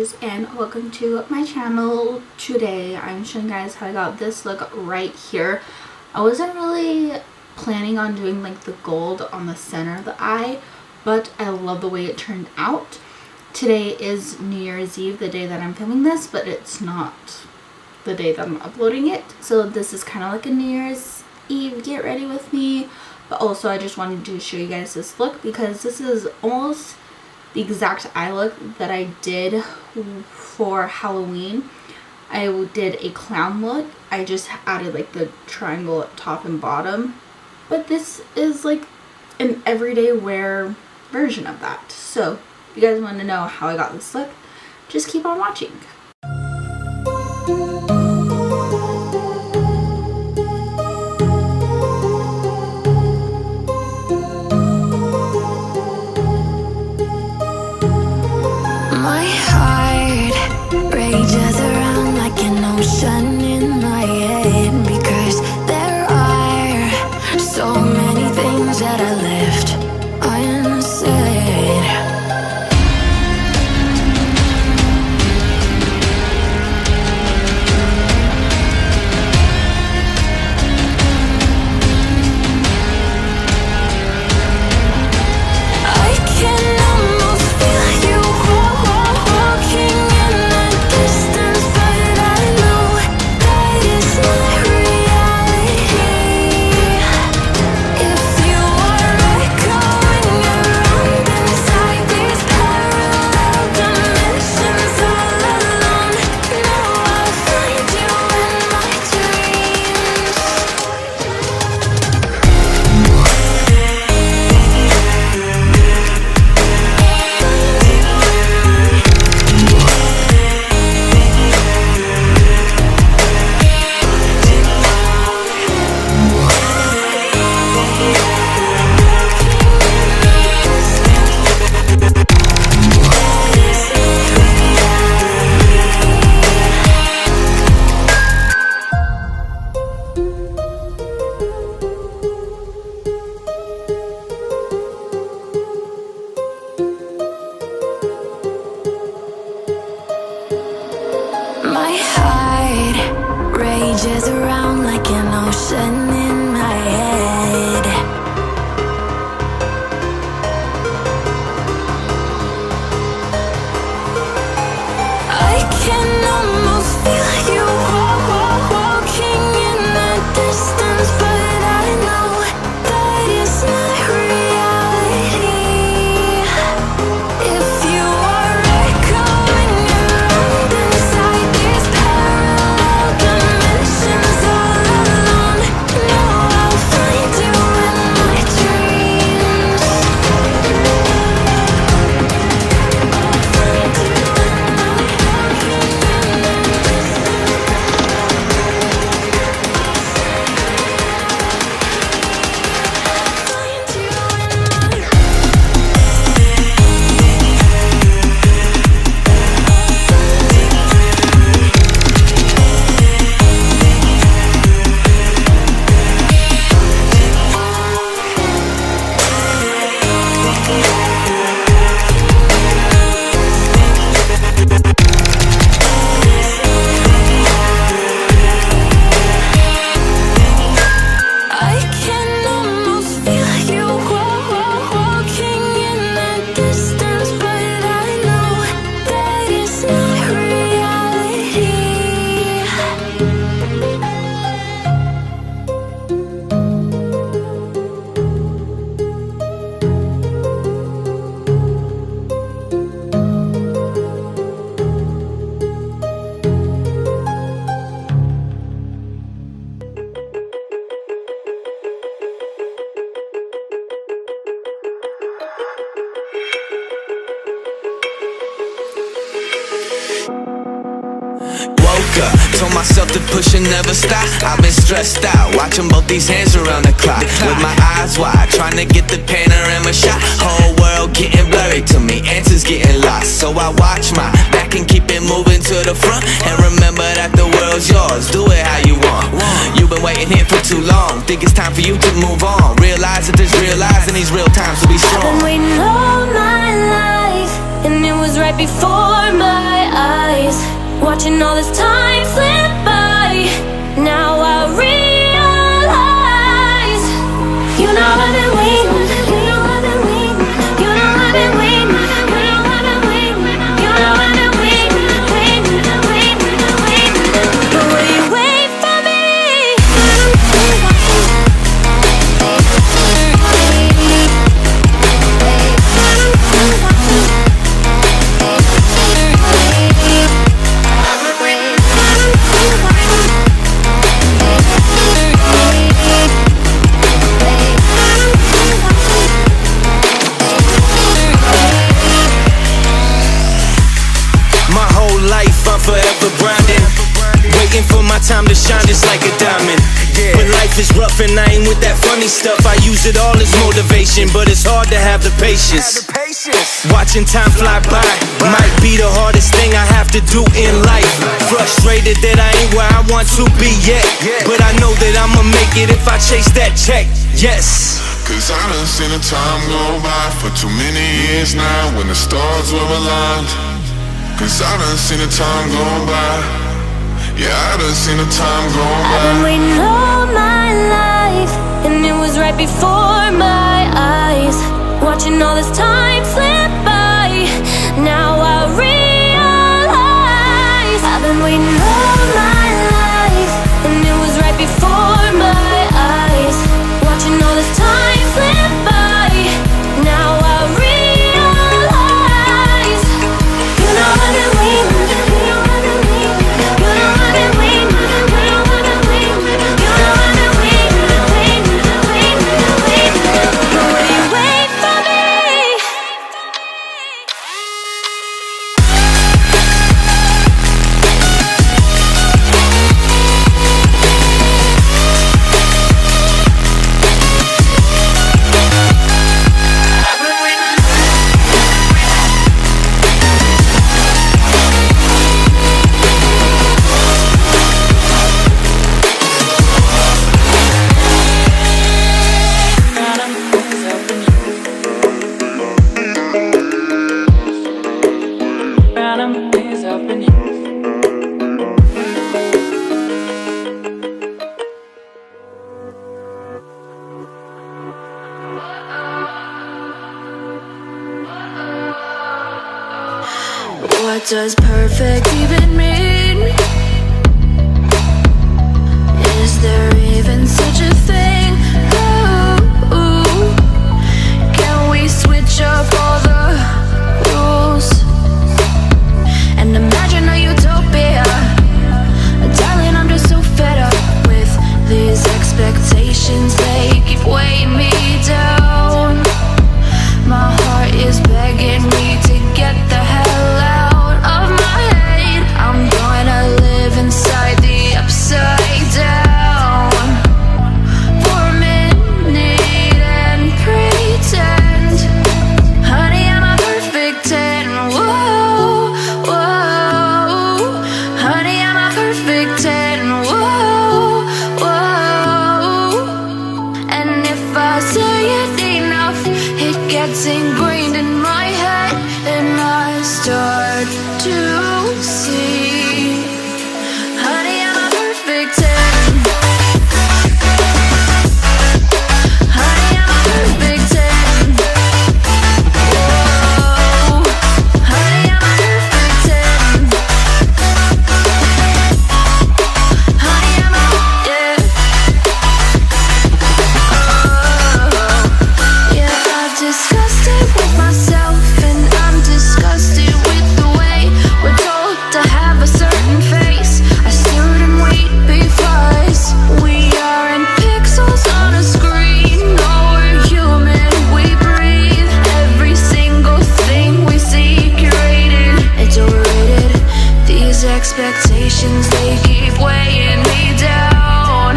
guys, and welcome to my channel. Today I'm showing you guys how I got this look right here. I wasn't really planning on doing like the gold on the center of the eye, but I love the way it turned out. Today is New Year's Eve, the day that I'm filming this, but it's not the day that I'm uploading it. So this is kind of like a New Year's Eve get ready with me, but also I just wanted to show you guys this look because this is almost the exact eye look that I did for Halloween. I did a clown look. I just added like the triangle at top and bottom, but this is like an everyday wear version of that. So if you guys want to know how I got this look, just keep on watching. My heart rages around like an ocean in my head, because there are so many things that I left unsaid. I can almost feel you walking in the distance, but I know that it's not reality. If you are echoing around inside these parallel dimensions all alone, now I'll find you in my dreams. My heart rages around like an ocean in my head. I can almost feel you walking in the distance, but I know that it's not reality. If you are echoing around inside these parallel dimensions all alone, now I'll find you in my dreams. I'll find you in my walking in the I can almost feel you walking in the distance, but I know that it's not reality. Woke up, told myself to push and never stop. I've been stressed out, watching both these hands around the clock, with my eyes wide, trying to get the panorama shot. Whole world getting blurry to me, answers getting lost. So I watch my back and keep it moving to the front, and remember that the world's yours, do it how you want. You've been waiting here for too long, think it's time for you to move on. Realize that there's real lies in these real times to be strong. I've been waiting all my life, and it was right before my watching all this time slip by. Now I realize, you know I've been waiting, you know I've been waiting, you know I've been waiting, you know I've been waiting, you know I've been waiting, waiting, waiting, waiting. But will you wait for me? My whole life I'm forever grinding, waiting for my time to shine just like a diamond. But life is rough and I ain't with that funny stuff. I use it all as motivation, but it's hard to have the patience. Watching time fly by might be the hardest thing I have to do in life. Frustrated that I ain't where I want to be yet, but I know that I'ma make it if I chase that check. Yes. Cause I done seen the time go by for too many years now when the stars were aligned. Cause I done seen the time go by. Yeah, I done seen the time go by. I've been waiting all my life, and it was right before my eyes, watching all this time slip by. Now I realize, I've been waiting all my life, and it was right before my eyes, watching all this time slip by. Now I realize, you know I've been waiting, you know I've been waiting, you know I've been waiting, you know I've been waiting, you know I've been waiting, waiting, waiting, waiting. But will you wait for me? What does perfect even mean? Is there even such a thing? Ooh, can we switch up all the rules and imagine a utopia? Darling, I'm just so fed up with these expectations. They keep weighing me down. My heart is begging me to get the hell out of my head. I'm gonna live inside the upside down for a minute and pretend, honey, I'm a perfect 10. Whoa, whoa, honey, I'm a perfect 10. Whoa, whoa, and if I say it enough, it gets ingrained in my head, and I start to see, honey, I'm a perfect 10. Honey, I'm a perfect 10. Whoa, honey, I'm a perfect 10. Honey, I'm a, yeah. Yeah, I've discussed it with myself, and I'm disgusted with the way we're told to have a certain face. I stared and wait because we aren't pixels on a screen. No, we're human, we breathe. Every single thing we see curated, it's overrated. These expectations, they keep weighing me down.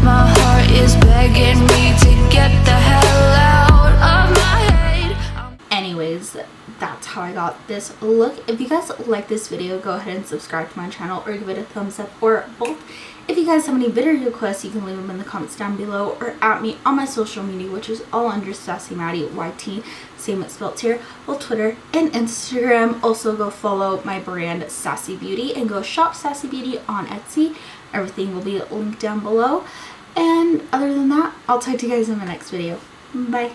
My heart is begging me to get the hell out of my head. Anyways, anyways, that's how I got this look. If you guys like this video, go ahead and subscribe to my channel or give it a thumbs up, or both. If you guys have any video requests, you can leave them in the comments down below, or at me on my social media, which is all under SassieBeauty YT, same as spelled here, both Twitter and Instagram. Also, go follow my brand SassieBeauty and go shop SassieBeauty on Etsy. Everything will be linked down below. And other than that, I'll talk to you guys in my next video. Bye.